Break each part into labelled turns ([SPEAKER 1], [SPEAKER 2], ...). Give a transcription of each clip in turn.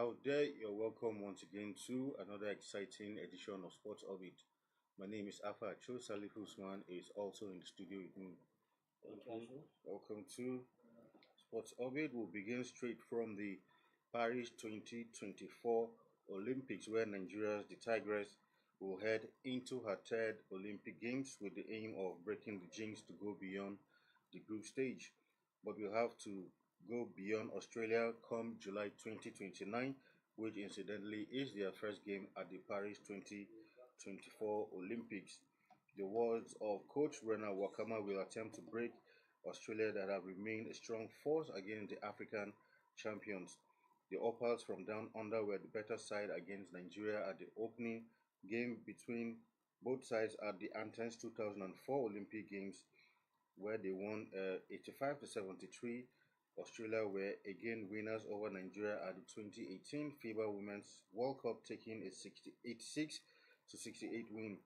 [SPEAKER 1] Out there, you're welcome once again to another exciting edition of Sports Orbit. My name is Afa Cho. Salif Usman is also in the studio with me.
[SPEAKER 2] Thank
[SPEAKER 1] Okay,
[SPEAKER 2] you.
[SPEAKER 1] welcome to Sports Orbit. We'll begin straight from the Paris 2024 Olympics, where the Tigress, will head into her third Olympic Games with the aim of breaking the jinx to go beyond the group stage. But we'll have to go beyond Australia come July 2029, which incidentally is their first game at the Paris 2024 Olympics. The words of coach Renard Wakama will attempt to break Australia that have remained a strong force against the African champions. The Opals from down under were the better side against Nigeria at the opening game between both sides at the Athens 2004 Olympic Games, where they won 85 to 73. Australia were again winners over Nigeria at the 2018 FIBA Women's World Cup, taking a 86 to 68 win.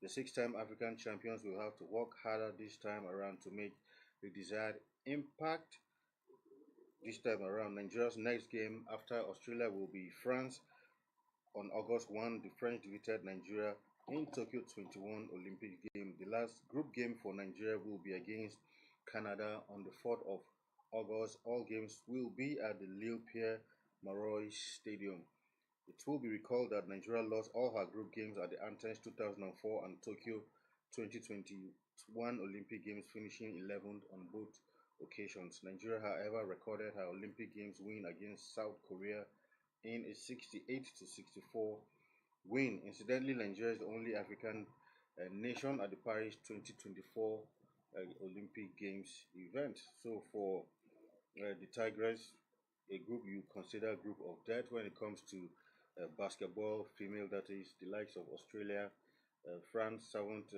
[SPEAKER 1] The six-time African champions will have to work harder this time around to make the desired impact. This time around, Nigeria's next game after Australia will be France on August 1. The French defeated Nigeria in Tokyo 21 Olympic game. The last group game for Nigeria will be against Canada on the 4th of August. All games will be at the Lille Pierre Marois Stadium. It will be recalled that Nigeria lost all her group games at the Athens 2004 and Tokyo 2021 Olympic Games, finishing 11th on both occasions. Nigeria, however, recorded her Olympic Games win against South Korea in a 68 to 64 win. Incidentally, Nigeria is the only African nation at the Paris 2024 Olympic Games event. So for the Tigers, a group you consider a group of death when it comes to basketball, female, that is the likes of Australia, France haven't,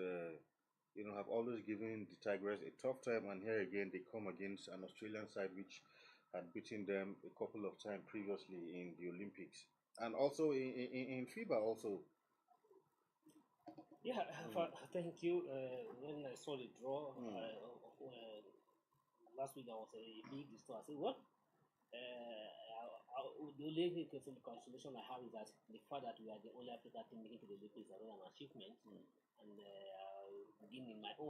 [SPEAKER 1] have always given the Tigers a tough time, and here again they come against an Australian side which had beaten them a couple of times previously in the Olympics, and also in FIBA also.
[SPEAKER 2] Yeah,
[SPEAKER 1] Mm,
[SPEAKER 2] thank you. When I saw the draw
[SPEAKER 1] mm,
[SPEAKER 2] last week, I was a big disturb. I said, "What?" The only consolation I have is that the fact that we are the only African team making to the Olympics is already an achievement.
[SPEAKER 1] mm,
[SPEAKER 2] And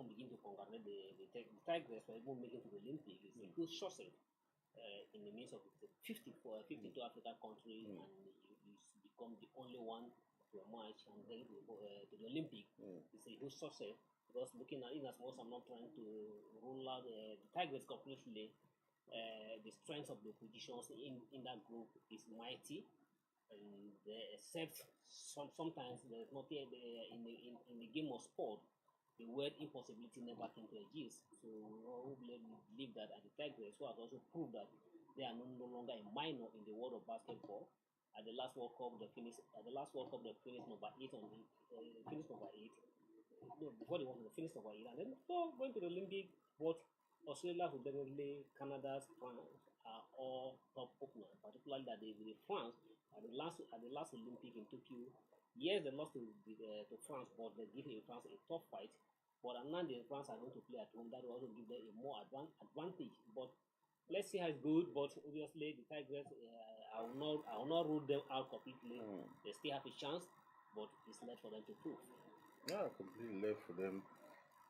[SPEAKER 2] begin to congratulate the Tigers for even making to the Olympics. It's a
[SPEAKER 1] mm,
[SPEAKER 2] good success in the midst of the 52 African countries,
[SPEAKER 1] mm,
[SPEAKER 2] and you become the only one to emerge and then to the Olympic.
[SPEAKER 1] mm,
[SPEAKER 2] It's a huge success because looking at it as much, I'm not trying to rule out the Tigers completely. The strength of the positions in that group is mighty, and except sometimes there's nothing in the game of sport. The word impossibility never came to exist. So we believe that at the Tigers, who has also proved that they are no longer a minor in the world of basketball. At the last World Cup, they finished number eight finished number eight. No, before they won, they finished number eight, and then so going to the Olympic. But Australia, who definitely Canada, France are all top openers, particularly that they with France at the last Olympic in Tokyo. Yes, they lost to France, but they give France a tough fight. But now the France are going to play at home. That will also give them a more advantage. But let's see how it's good. But obviously, the Tigers, I will not rule them out completely.
[SPEAKER 1] mm.
[SPEAKER 2] They still have a chance, but it's left for them to prove.
[SPEAKER 1] Yeah, completely left for them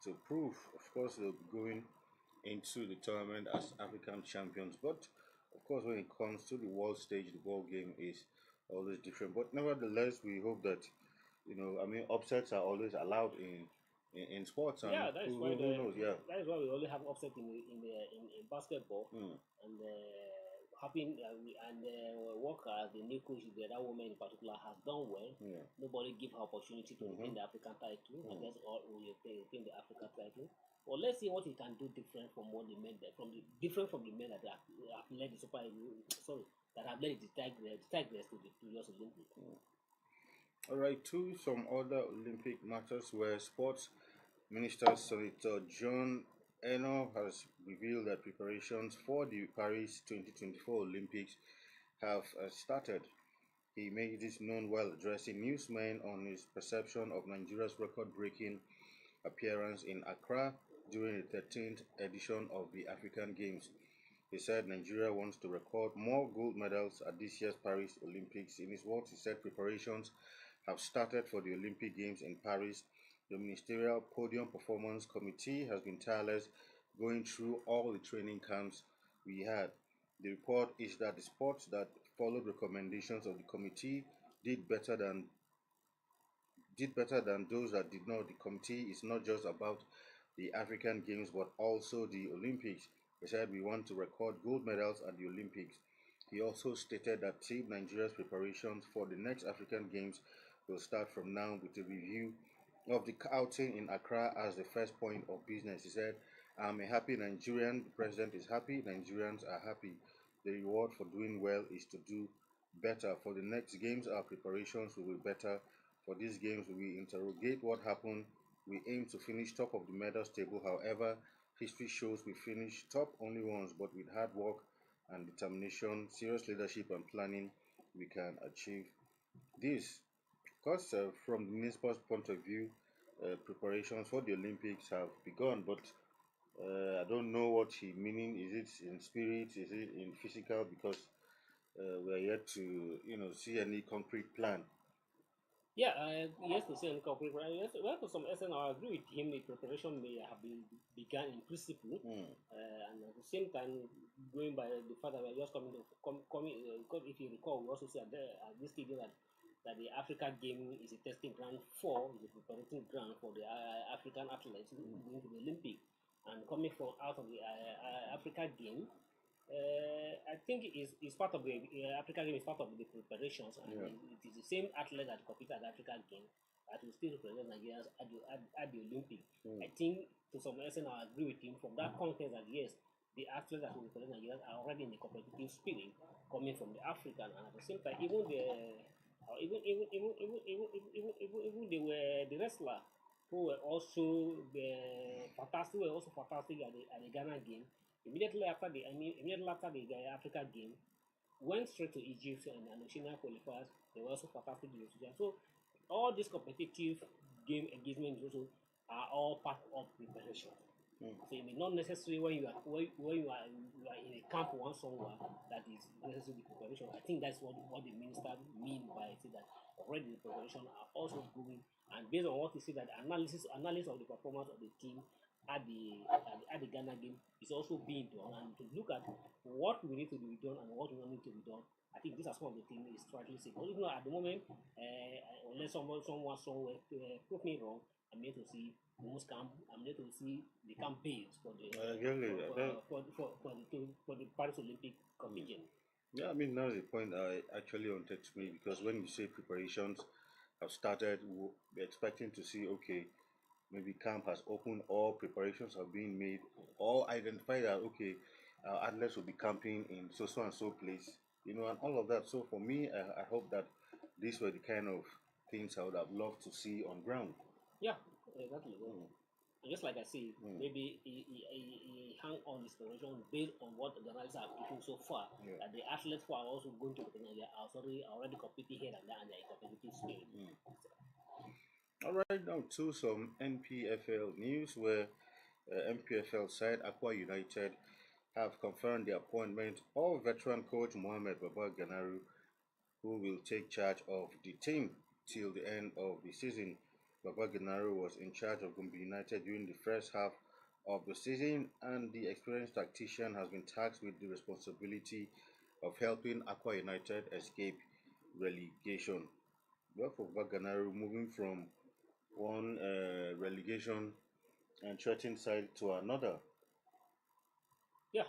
[SPEAKER 1] to prove. Of course, they'll be going into the tournament as African champions, but of course, when it comes to the world stage, the ball game is always different. But nevertheless, we hope that upsets are always allowed in sports, and
[SPEAKER 2] Yeah, that is why
[SPEAKER 1] who knows? Yeah.
[SPEAKER 2] we only have upset in basketball,
[SPEAKER 1] Hmm.
[SPEAKER 2] and happy and Walker, the new coach, that woman in particular, has done well.
[SPEAKER 1] Yeah.
[SPEAKER 2] Nobody give her opportunity to
[SPEAKER 1] Mm-hmm.
[SPEAKER 2] retain the African title. I
[SPEAKER 1] Hmm.
[SPEAKER 2] guess all will retain the African title. Well, let's see what he can do different from what the men different from the men that have led the Super Eagles. Sorry, that have led the Tigers to the previous Olympic.
[SPEAKER 1] All right. To some other Olympic matters where sports Minister Senator John Eno has revealed that preparations for the Paris 2024 Olympics have started. He made this known while addressing newsmen on his perception of Nigeria's record breaking appearance in Accra during the 13th edition of the African Games. He said Nigeria wants to record more gold medals at this year's Paris Olympics. In his words, he said preparations have started for the Olympic Games in Paris. The Ministerial Podium Performance Committee has been tireless going through all the training camps we had. The report is that the sports that followed recommendations of the committee did better than those that did not. The committee is not just about the African Games but also the Olympics. He said we want to record gold medals at the Olympics. He also stated that Team Nigeria's preparations for the next African Games will start from now with a review of the outing in Accra as the first point of business. He said, I'm a happy Nigerian. The president is happy. Nigerians are happy. The reward for doing well is to do better. For the next games, our preparations will be better. For these games, we interrogate what happened. We aim to finish top of the medals table. However, history shows we finish top only once, but with hard work and determination, serious leadership and planning, we can achieve this. Because from the NISPA's point of view, preparations for the Olympics have begun, but I don't know what he meaning. Is it in spirit? Is it in physical? Because we are yet to, see any concrete plan.
[SPEAKER 2] Yeah, yes, to say in corporate, yes, well, to some extent, I agree with him. The preparation may have been begun in principle, and at the same time, going by the fact that we are just coming, because if you recall, we also said at this stage that the Africa game is a testing ground for the preparatory ground for the African athletes going to the Olympic, and coming from out of the Africa game. I think it's part of the African game is part of the preparations, and
[SPEAKER 1] Yeah.
[SPEAKER 2] it is the same athlete that competed at the African game that will still represent Nigeria at the Olympic. I think to some extent I agree with him from that context that yes, the athletes that will represent Nigeria are already in the competitive spirit coming from the African, and at the same time even the even they were the wrestler who were also fantastic at the Ghana game. Immediately after the Africa game, went straight to Egypt and the Oceania qualifiers. They were also fantastic in Oceania. So all these competitive game engagements also are all part of preparation. So it may not necessarily when you are in a camp one somewhere that is necessarily preparation. I think that's what the minister mean by say that already the preparation are also going, and based on what you see that analysis of the performance of the team at the Ghana game is also being done, and to look at what we need to be done and what we don't need to be done. I think these are some of the things is trying to say. But even at the moment, unless someone somewhere prove me wrong, I'm here to see most camp. I'm here to see the camp base for the for the Paris Olympic contingent.
[SPEAKER 1] Yeah, I mean, that's the point I actually wanted to make, because when you say preparations have started, we're expecting to see, okay, maybe camp has opened or preparations are being made or identify that, okay, athletes will be camping in so and so place, and all of that. So for me, I hope that these were the kind of things I would have loved to see on ground.
[SPEAKER 2] Yeah, exactly.
[SPEAKER 1] Mm.
[SPEAKER 2] And just like I said, maybe he hang on his preparation based on what the analysts have given so far.
[SPEAKER 1] Yeah.
[SPEAKER 2] That the athletes who are also going to Nigeria are already competing here and there, and they're in competitive spirit.
[SPEAKER 1] All right, now to some NPFL news, where NPFL side Aqua United have confirmed the appointment of veteran coach Mohamed Baba Ganaru, who will take charge of the team till the end of the season. Baba Ganaru was in charge of Gombe United during the first half of the season, and the experienced tactician has been tasked with the responsibility of helping Aqua United escape relegation. Well, for Baba Ganaru, moving from one relegation and threatened side to another.
[SPEAKER 2] Yeah.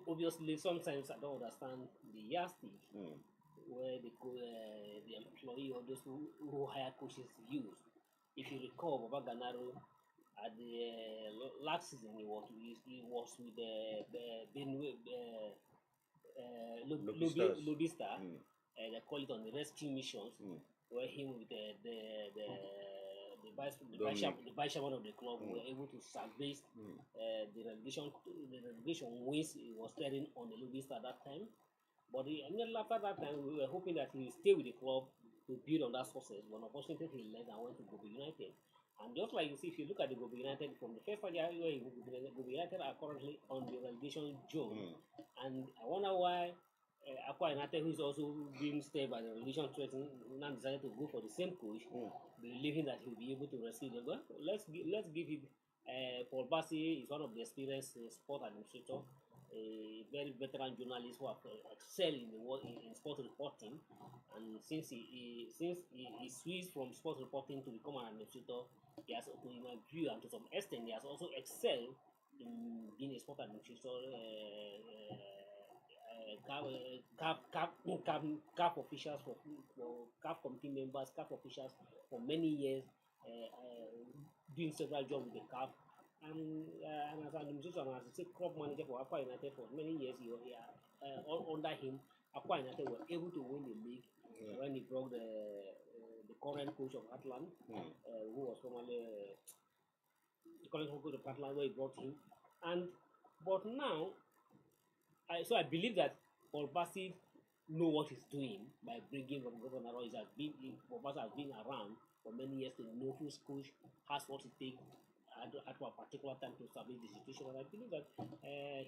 [SPEAKER 2] Obviously, sometimes I don't understand the yardstick where the employee or those who hire coaches use. If you recall, Baba Ganaro at the last season, he was with the Benue Lobby Star. They call it on the rescue missions, where him with the vice chairman of the club were able to salvage the relegation wins he was carrying on the Lobby Star that time. But immediately after that time, we were hoping that he will stay with the club to build on that success. But unfortunately, he left and went to Gobe United. And just like you see, if you look at the Gobi United from the first January, Gobi United are currently on the relegation zone, and I wonder why Aqua United, who is also being stayed by the relegation threat, now decided to go for the same coach, believing that he'll be able to rescue them. Well, let's give it. Paul Bassi is one of the experienced sport administrator, a very veteran journalist who have excelled in the world in sport reporting. And since he switched from sport reporting to become an administrator, he has, to my view, and to some extent, he has also excelled in being a sport administrator. CAF officials for CAF committee members, CAF officials for many years, doing several jobs with the CAF. And as an administration, as I say, crop manager for Aqua United for many years, under him, Aqua United were able to win the league when he brought the current coach of Atlant, who was formerly the current coach of Atlant, where he brought him. But now, I believe that Paul Bassi know what he's doing by bringing Governor Roy. Paul Bassi has been around for many years to know whose coach has what it takes at a particular time to establish the situation. And I believe that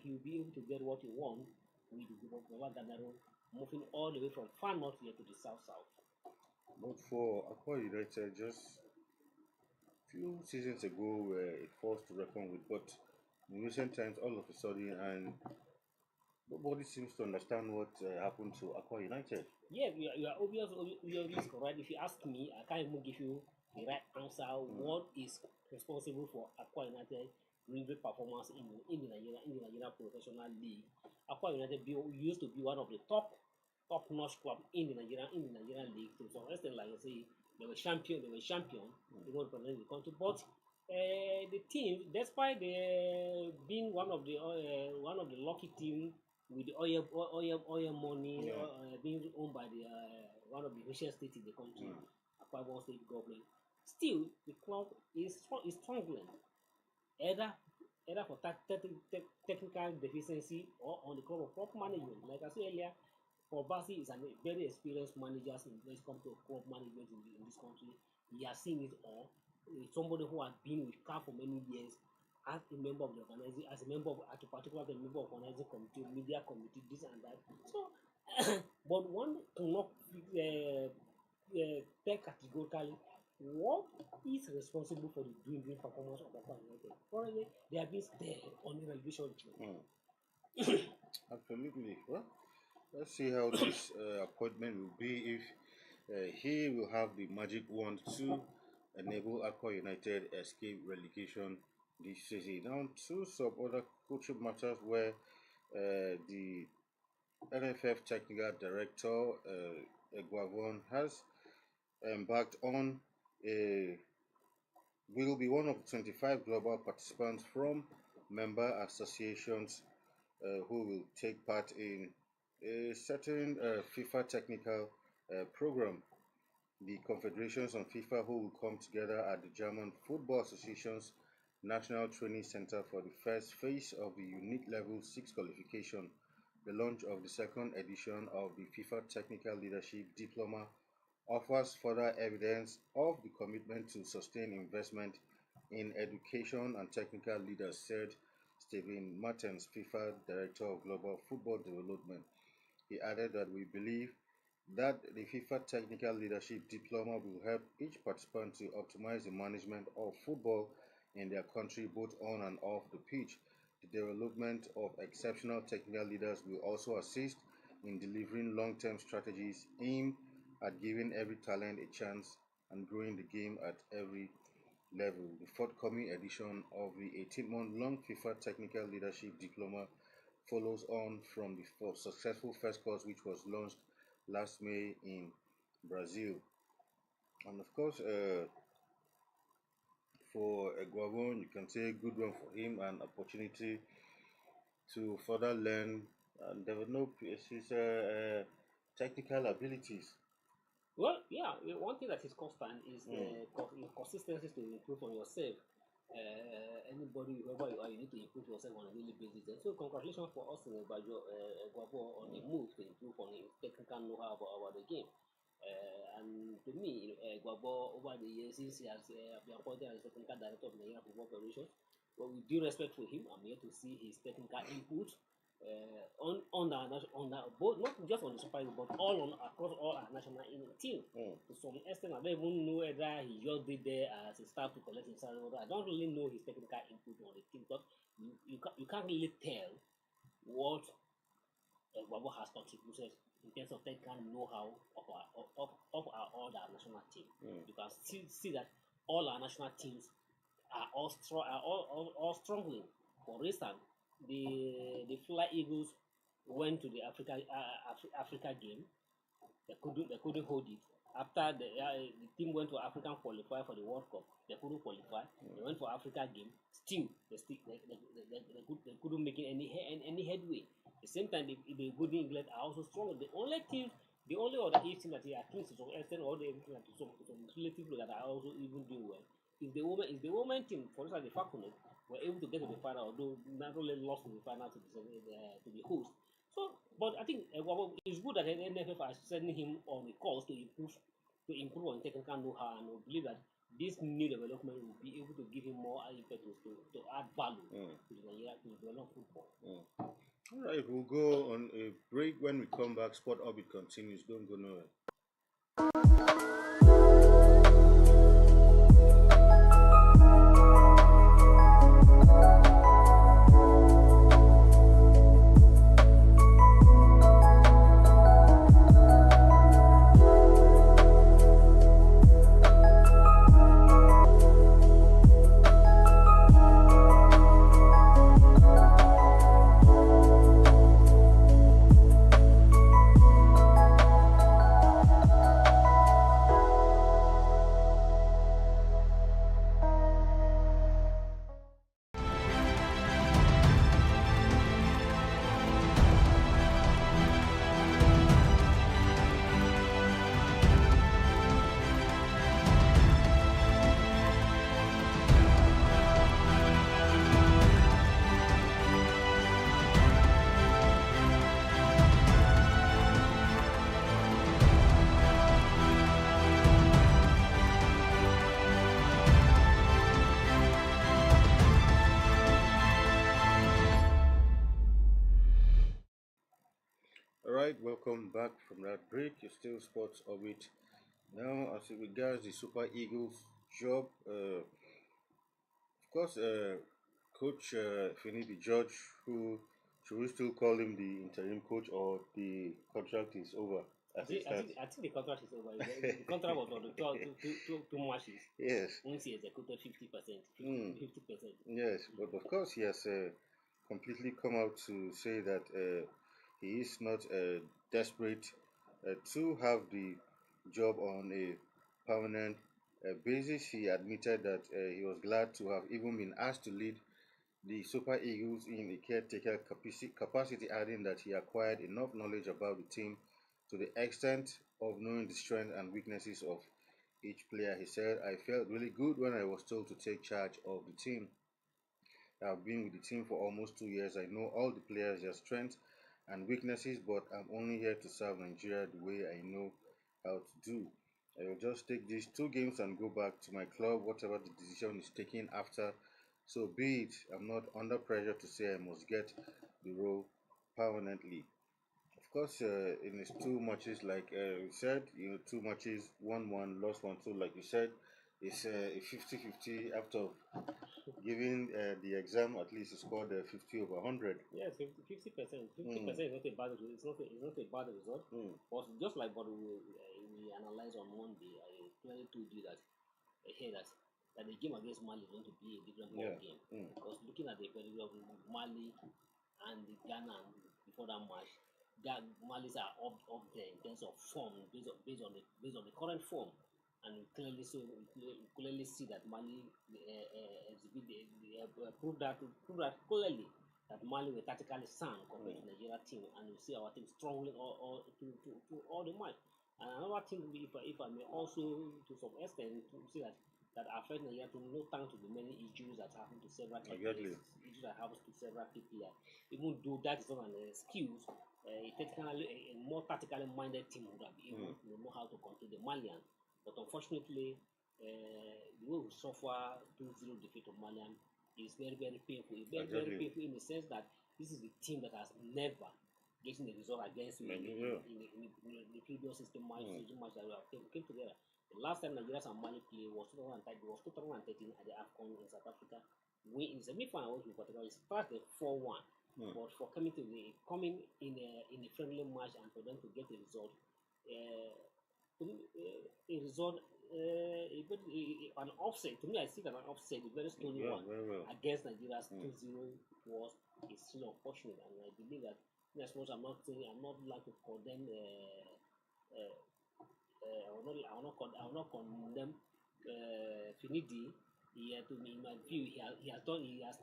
[SPEAKER 2] he will be able to get what he wants with Governor moving all the way from far north here to the south.
[SPEAKER 1] But for Aqua United, just few seasons ago, were a force to reckon with. But in recent times, all of a sudden, and nobody seems to understand what happened to Aqua United.
[SPEAKER 2] Yeah, you are obviously correct. If you ask me, I can't even give you the right answer. What is responsible for Aqua United great performance in the Nigerian Professional League? Aqua United used to be one of the top-notch club in the Nigerian League. To some extent, like I say, they were champion. They were representing the country, but the team, despite being one of the lucky team with the oil money, being owned by the one of the richest states in the country, Akwa Ibom State government, still the club is struggling, either for technical deficiency or on the club of club management. Like I said earlier, Paul Bassi is a very experienced manager when it comes to club management in this country. He has seen it all. Somebody who has been with CAF for many years, as a member of the organizing, as a member of at a particular member of organizing committee, media committee, this and that. So, but one cannot tell categorically what is responsible for the dwindling performance of Aqua United. Currently, they have been stayed on the relegation
[SPEAKER 1] train. Absolutely. Well, let's see how this appointment will be, if he will have the magic wand to enable Aqua United escape relegation this season. Now, to some other coaching matters where the NFF Technical Director Eguavoen has embarked on will be one of 25 global participants from member associations who will take part in a certain FIFA technical program. The confederations on FIFA who will come together at the German Football Association's National Training Center for the first phase of the Unique Level 6 qualification. The launch of the second edition of the FIFA Technical Leadership Diploma offers further evidence of the commitment to sustain investment in education and technical leaders, said Steven Martens, FIFA Director of Global Football Development. He added that we believe that the FIFA Technical Leadership Diploma will help each participant to optimize the management of football in their country, both on and off the pitch. The development of exceptional technical leaders will also assist in delivering long-term strategies aimed at giving every talent a chance and growing the game at every level. The forthcoming edition of the 18-month-long FIFA Technical Leadership Diploma follows on from the successful first course, which was launched last May in Brazil. And of course, for Eguavoen, you can say a good one for him, an opportunity to further learn and develop his technical abilities.
[SPEAKER 2] Well, yeah, one thing that is constant is consistency to improve on yourself. Anybody, whoever you are, you need to improve yourself on a daily basis. And so, congratulations for us in Eguavoen on the move to improve on his technical know-how about the game. And to me, Guabo, over the years, since he has been appointed as the technical director of the Nigerian Football Federation, but with due respect for him, I'm here to see his technical input both not just on the Super Eagles, but across all our national team. To some extent, I don't even know whether he just did there as a staff to collect his salary. I don't really know his technical input on the team, but you can't really tell what Guabo has contributed in terms of technical know-how of our all our national team. You can still see that all our national teams are all struggling. For instance, the Fly Eagles went to the Africa game. They couldn't hold it. After the team went to African qualifier for the World Cup, they couldn't qualify. They went for Africa game. Still, they couldn't make any headway. At the same time, the Golden England are also strong. The only other team that they are close to some extent, or to some relative that are also even doing well is the women team. For instance, the Falconers were able to get to the final, although not only lost in the final to the host. So, but I think it's good that the NFF are sending him on a course to improve on technical know-how, and we believe that this new development will be able to give him more impetus to add value to Nigeria to develop football.
[SPEAKER 1] All right, we'll go on a break. When we come back, Sport Orbit continues. Don't go nowhere. Alright, welcome back from that break. You're still Sports Orbit. Now, as it regards the Super Eagles job, of course, Coach Finidi George, who should we still call him the interim coach, or the contract is over?
[SPEAKER 2] I think the contract is over. The contract was on the two matches.
[SPEAKER 1] Yes.
[SPEAKER 2] Once he executed 50%.
[SPEAKER 1] Yes, but of course he has completely come out to say that he is not desperate to have the job on a permanent basis. He admitted that he was glad to have even been asked to lead the Super Eagles in a caretaker capacity, adding that he acquired enough knowledge about the team to the extent of knowing the strengths and weaknesses of each player. He said, "I felt really good when I was told to take charge of the team. I've been with the team for almost 2 years. I know all the players, their strengths and weaknesses, but I'm only here to serve Nigeria the way I know how to do. I will just take these 2 games and go back to my club. Whatever the decision is taken after, so be it. I'm not under pressure to say I must get the role permanently." Of course, in his 2 matches, like you said, 2 matches, 1-1, lost 1-2, like you said, it's a 50-50 after giving the exam. At least he scored 50 over 100.
[SPEAKER 2] Yes, 50%. 50% is not a bad result. It's not a bad result. But just like what we analyzed on Monday, I clearly told you that the game against Mali is going to be a different ball game. Because looking at the pedigree of Mali and the Ghana before that match, that Malis are up there in terms of form, based on the current form. And we clearly see that Mali prove that clearly that Mali were tactically sound compared to the Nigeria team, and we see our team struggling all the match. And another thing, if I may also to some extent to see that that affect Nigeria to no thanks to the many injuries that happen to several key
[SPEAKER 1] Exactly.
[SPEAKER 2] players, injuries that happen to several key players. Even though that is not an excuse, a more tactically minded team would have been able to know how to control the Malian. But unfortunately, the way we suffer 2-0 defeat of Malian is very, very painful. It's very, very
[SPEAKER 1] Exactly.
[SPEAKER 2] painful in the sense that this is a team that has never getting a result against you in the previous system match, match that we have came together. The last time Nigeria and Mali played was 2013 at the AFCON in South Africa. We in the semi-final in particular started 4-1, but for coming in a friendly match and for them to get a result, a result an offset. To me, I see that an offset, a very story one against Nigeria's 2-0 was is still unfortunate, and I believe that as much I'm not like to condemn I will not condemn Finidi. In my view, he has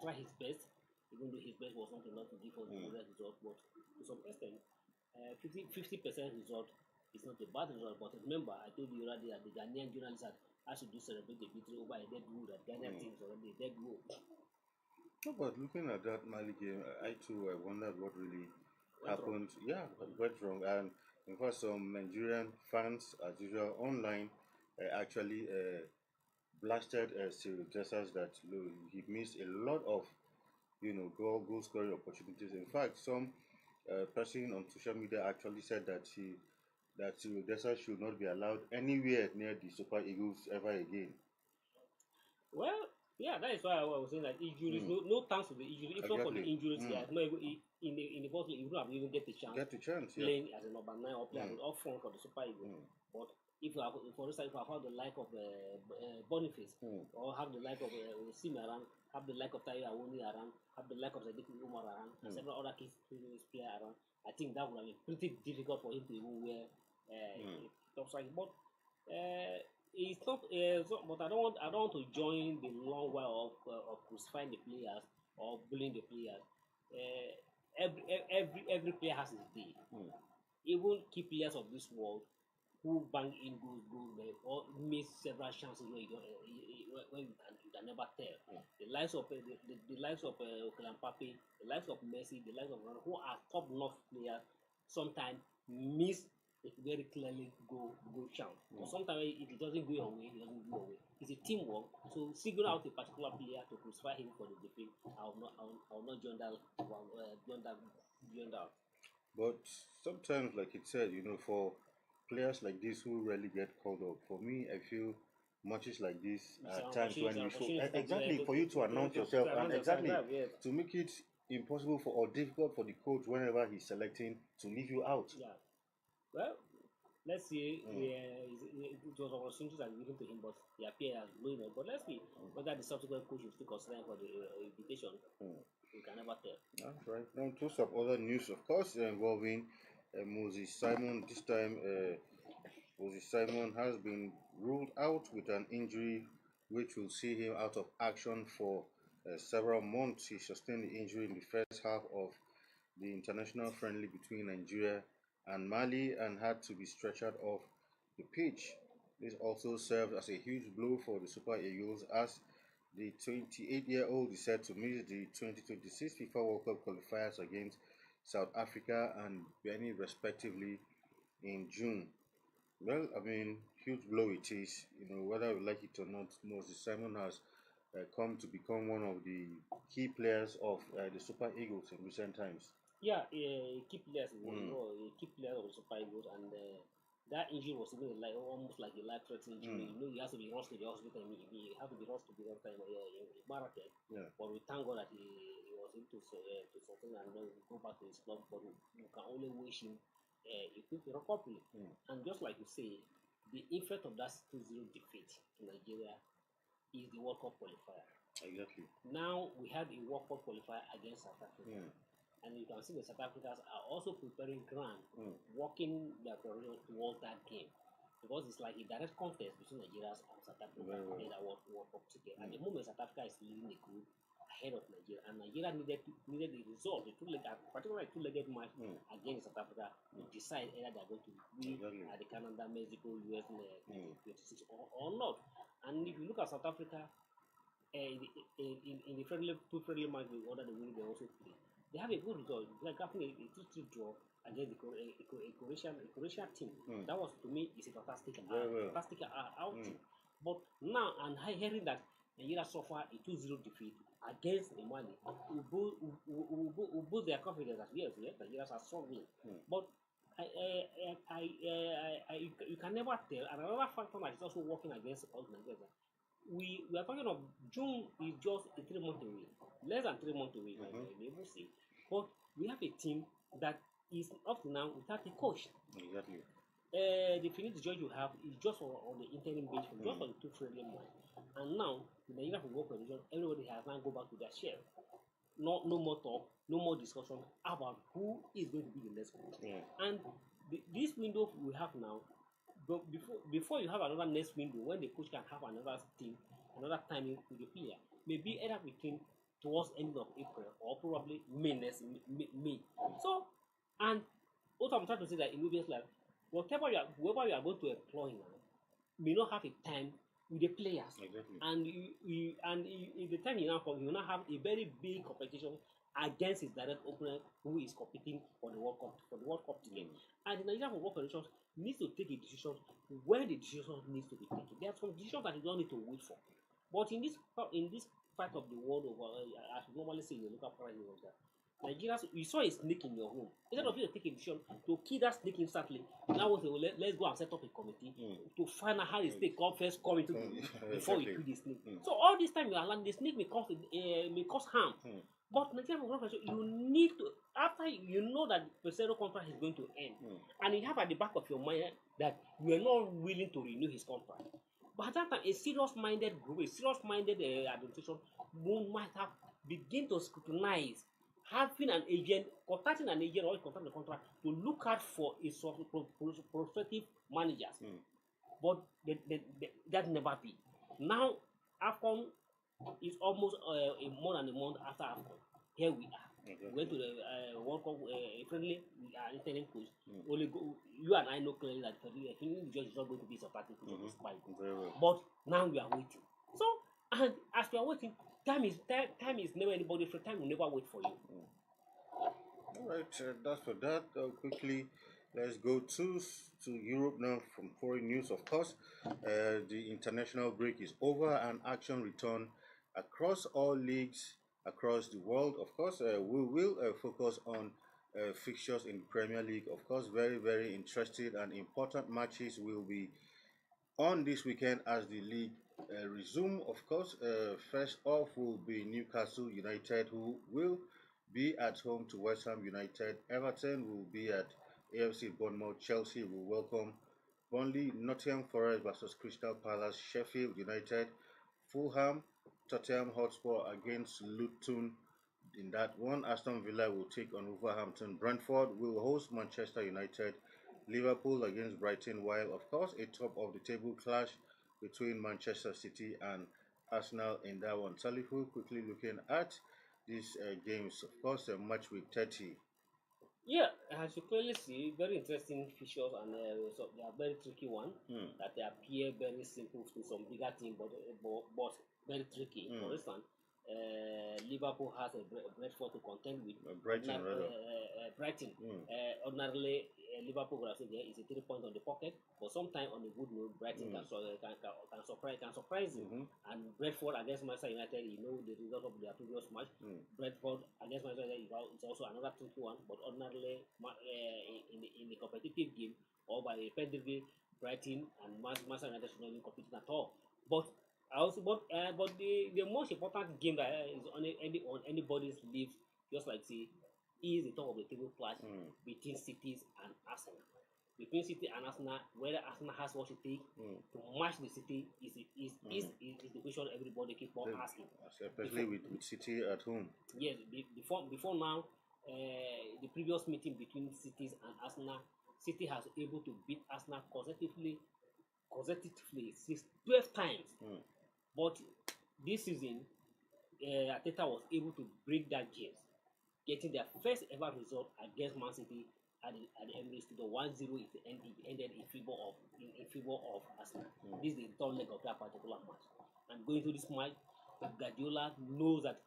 [SPEAKER 2] tried his best, even though his best was not enough to give us the correct result. But to some extent, 50% result is not a bad result. But remember, I told you already that the Ghanaian journalists had to celebrate the victory over a dead wood. That Ghanaian team is already a dead wood.
[SPEAKER 1] No, but looking at that Mali game, I too wondered what really happened. Yeah, went wrong. And in fact, some Nigerian fans, as usual, online actually blasted Cyril Dessers that he missed a lot of, goal scoring opportunities. In fact, some person on social media actually said that Cyril Dessers should not be allowed anywhere near the Super Eagles ever again.
[SPEAKER 2] Well, yeah, that is why I was saying that injuries, no thanks to the injuries. If not for the injuries, in the bottle, you would have even get the chance playing as a number 9 or playing up front for the Super Eagles. But if you have, for instance, if I have the like of Boniface or have the like of Sim around, have the like of Tayo Awoni around, have the like of Sadiq Umar around, and several other key players around, I think that would have been pretty difficult for him to even wear top striking. But it's not, but I don't want to join the long way of crucifying the players or bullying the players. Every player has his day. Even key players of this world who bang in goals, or miss several chances where you can never tell. The likes of the likes of Okelampape, the likes of Messi, the likes of Ronaldo, who are top-notch players, sometimes miss a very clearly go chance. But sometimes if it doesn't go your way, it doesn't go your way. It's a teamwork. So single out a particular player to crucify him for the defeat, I will not join that.
[SPEAKER 1] But sometimes, like it said, for players like this who rarely get called up, for me, I feel matches like this are times when you show exactly for you to announce yourself and exactly to make it impossible for or difficult for the coach whenever he's selecting to leave you out.
[SPEAKER 2] Yeah. Well, let's see. It was opportunities that given to him, but he appeared as blowing up. But let's see whether the subsequent coach will still consider for the invitation. We can never tell.
[SPEAKER 1] That's right. Now, to some other news, of course, involving Moses Simon. This time, Moses Simon has been ruled out with an injury which will see him out of action for several months. He sustained the injury in the first half of the international friendly between Nigeria and Mali and had to be stretchered off the pitch. This also served as a huge blow for the Super Eagles as the 28-year-old is set to miss the 2026 FIFA World Cup qualifiers against South Africa and Benin respectively in June. Well, I mean, huge blow it is. Whether we like it or not, Moses Simon has come to become one of the key players of the Super Eagles in recent times.
[SPEAKER 2] Yeah, key players, key player of the Super Eagles, and that injury was even almost like a life-threatening injury. He has to be rushed to the hospital. He had to be rushed to the hospital in Marrakech.
[SPEAKER 1] Yeah.
[SPEAKER 2] But we thank God that he was able to sustain and go back to his club. But you can only wish him a quick recovery. And just like you say, the effect of that 2-0 defeat to Nigeria is the World Cup qualifier.
[SPEAKER 1] Exactly.
[SPEAKER 2] Now we have a World Cup qualifier against South Africa. And you can see the South Africans are also preparing ground, working their career towards that game. Because it's like a direct contest between Nigeria and South Africa in that World Cup ticket. At the moment, South Africa is leading the group ahead of Nigeria. And Nigeria needed the result, particularly a two-legged match against South Africa to decide either they're going to win at the Canada, Mexico, US 2026 or not. And if you look at South Africa, in the friendly two friendly matches with other the winning they also play, they have a good result. Like having a 2-3 draw against a Croatian team. That was to me is a fantastic outing. But now I'm hearing that Nigeria suffer a 2-0 defeat against Mali. We boost their confidence that yes, Nigerians are struggling. But you can never tell. And another factor that is also working against us Nigeria. We are talking of June is just 3 months away, less than 3 months away, like I will say. But we have a team that is up to now without a coach.
[SPEAKER 1] Exactly.
[SPEAKER 2] The Finidi judge you have is just on the interim bench, just for the two friendly match. And now, the Nigeria Football Federation, everybody has now go back to their share. No more talk, no more discussion about who is going to be the next coach. And this window we have now, but before you have another next window when the coach can have another team, another timing with the player, maybe either between towards end of April or probably May next May. So, and what I'm trying to say that in movies like whoever you are going to employ now may not have a time with the players.
[SPEAKER 1] Exactly.
[SPEAKER 2] And the time you now come, you now have a very big competition against his direct opponent who is competing for the World Cup ticket. And the Nigerian Football Federation needs to take a decision when the decision needs to be taken. There are some decisions that you don't need to wait for. But in this part of the world, as we normally say in the local parliament, Nigerians, you saw a snake in your home. Instead of you to take a decision to kill that snake instantly, now let's go and set up a committee to find out how the snake first come into the room before we kill the snake. So all this time you are learning the snake may cause harm. But Nigerian Football Federation, you need to, after you know that the Pesero contract is going to end, and you have at the back of your mind that you are not willing to renew his contract. But at that time, a serious-minded group, a serious-minded administration might have begin to scrutinize having an agent, contacting an agent or contacting the contract to look out for a prospective managers. But that never be. Now, AFCON is almost more than a month after AFCON. Here we are. We went to the World Cup friendly. We are interim coach. Only you and I know clearly that the judge is not going to be supporting coach of this fight. But now we are waiting. So, and as we are waiting, time is never anybody free. Time will never wait for you.
[SPEAKER 1] All right, that's for that. Quickly, let's go to Europe now from foreign news. Of course, the international break is over and action return across all leagues across the world. Of course, we will focus on fixtures in the Premier League. Of course, very, very interesting and important matches will be on this weekend as the league resume. Of course, first off will be Newcastle United, who will be at home to West Ham United. Everton will be at AFC Bournemouth. Chelsea will welcome Burnley. Nottingham Forest versus Crystal Palace. Sheffield United. Fulham. Tottenham Hotspur against Luton. In that one, Aston Villa will take on Wolverhampton. Brentford will host Manchester United. Liverpool against Brighton, while of course a top of the table clash between Manchester City and Arsenal in that one. Salifu, quickly looking at these games, of course, a match with 30.
[SPEAKER 2] Yeah, as you clearly see, very interesting features, and so they are very tricky one that they appear very simple to some bigger team, but very tricky. For instance, Liverpool has a Brentford to contend with.
[SPEAKER 1] Brighton,
[SPEAKER 2] Brighton. Ordinarily, Liverpool would have said there is a 3 point on the pocket, but sometimes on a good note, Brighton can surprise you. And Brentford against Manchester United, you know the result of their previous match. Brentford against Manchester United is also another tricky one, but ordinarily in the competitive game or by a pedigree, Brighton and Manchester United should not be competing at all. But the most important game that is on anybody's lips, just like say, is the top of the table clash between Cities and Arsenal. Between City and Arsenal, whether Arsenal has what it takes to match the City is the question everybody keep on asking.
[SPEAKER 1] Especially with City at home.
[SPEAKER 2] Yes, before now, the previous meeting between Cities and Arsenal, City has able to beat Arsenal consecutively 12 times. But this season, Arteta was able to break that game, getting their first ever result against Man City at the Emirates to the 1-0 it ended in favor of Arsenal. This is the third leg of that particular match. And going to this match, Guardiola knows that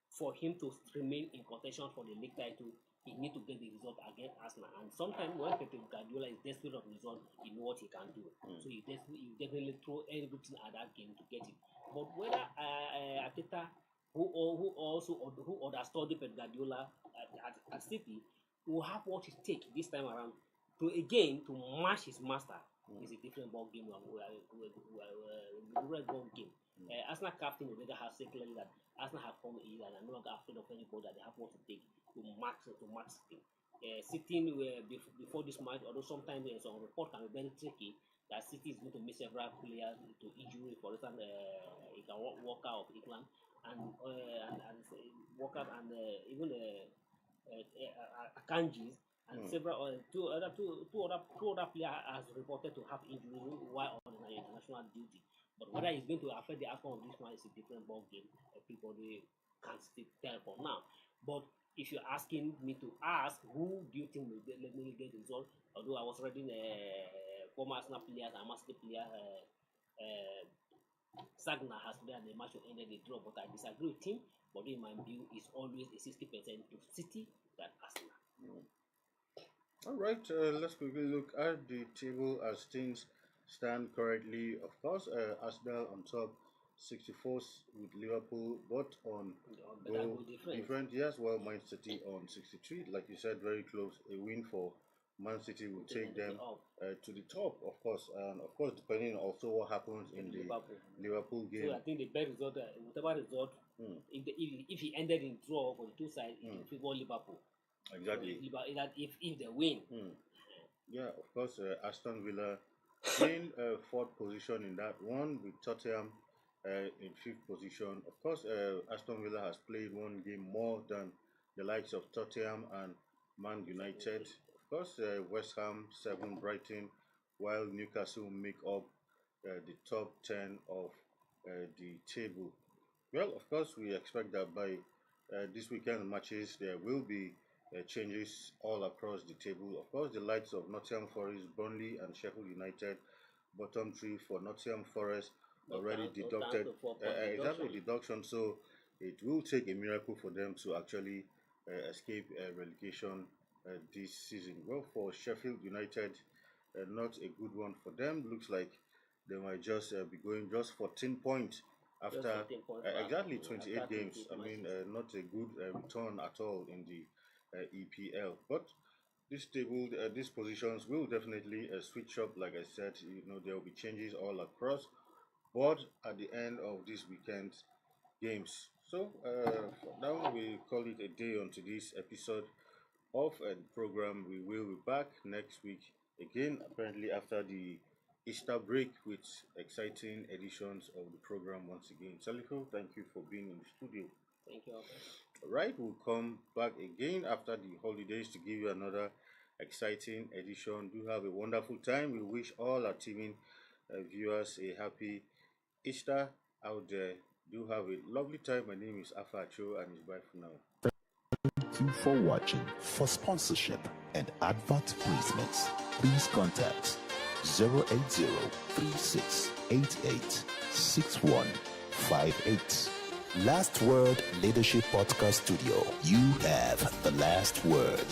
[SPEAKER 2] for him to remain in contention for the league title, he needs to get the result against Arsenal. And sometimes when Pep Guardiola is desperate of result, he knows what he can do. So he definitely throw everything at that game to get it. But whether Arteta, who understood Pep Guardiola at City, will have what it takes this time around to match his master. It's a different ball game. Arsenal captain Odega has said clearly that Arsenal have come in and are no longer afraid of anybody, that they have what it takes to match City. Sitting before this match, although sometimes some report can be very tricky that City is going to miss several players to injury. For instance, he can Walker of England and Walker and even Akanji and several two other players has reported to have injuries while on international duty. But whether it's going to affect the outcome of this match is a different ball game. Everybody can't still tell for now. But if you're asking me to ask who do you think will get the result, although I was reading former Arsenal players and Man City player Sagna has said that the match will end in a draw, but I disagree with him. But in my view, it's always a 60% to City than Arsenal.
[SPEAKER 1] All right, let's quickly look at the table as things stand currently. Of course, Arsenal on top, 64th with Liverpool, but on goal different. Yes, well, Man City on 63. Like you said, very close. A win for Man City will take them to the top, of course. And of course, depending also what happens in the Liverpool game.
[SPEAKER 2] So I think the best result, whatever result, if he ended in draw for the two sides, it will favor Liverpool.
[SPEAKER 1] Exactly.
[SPEAKER 2] If they win.
[SPEAKER 1] Yeah, of course, Aston Villa in fourth position in that one, with Tottenham in fifth position. Of course, Aston Villa has played one game more than the likes of Tottenham and Man United. Of course, West Ham 7, Brighton, while Newcastle make up the top 10 of the table. Well, of course, we expect that by this weekend matches there will be changes all across the table. Of course, the likes of Nottingham Forest, Burnley, and Sheffield United, bottom three for Nottingham Forest already deducted. Exactly, deduction. So it will take a miracle for them to actually escape relegation this season. Well, for Sheffield United, not a good one for them. Looks like they might just be going just 14 points after exactly 28 games. I mean, not a good return at all in the EPL. But this table, these positions will definitely switch up. Like I said, there will be changes all across board at the end of this weekend's games. So for now, we call it a day on today's episode of the program. We will be back next week again, apparently after the Easter break, with exciting editions of the program once again. Salifo, thank you for being in the studio.
[SPEAKER 2] Thank you.
[SPEAKER 1] Right, we'll come back again after the holidays to give you another exciting edition. Do have a wonderful time. We wish all our TV viewers a happy Easter out there. Do have a lovely time. My name is Afa Acho, and it's bye for now.
[SPEAKER 3] Thank you for watching. For sponsorship and advert placements, please contact 080-3688-6158. Last Word Leadership Podcast Studio. You have the last word.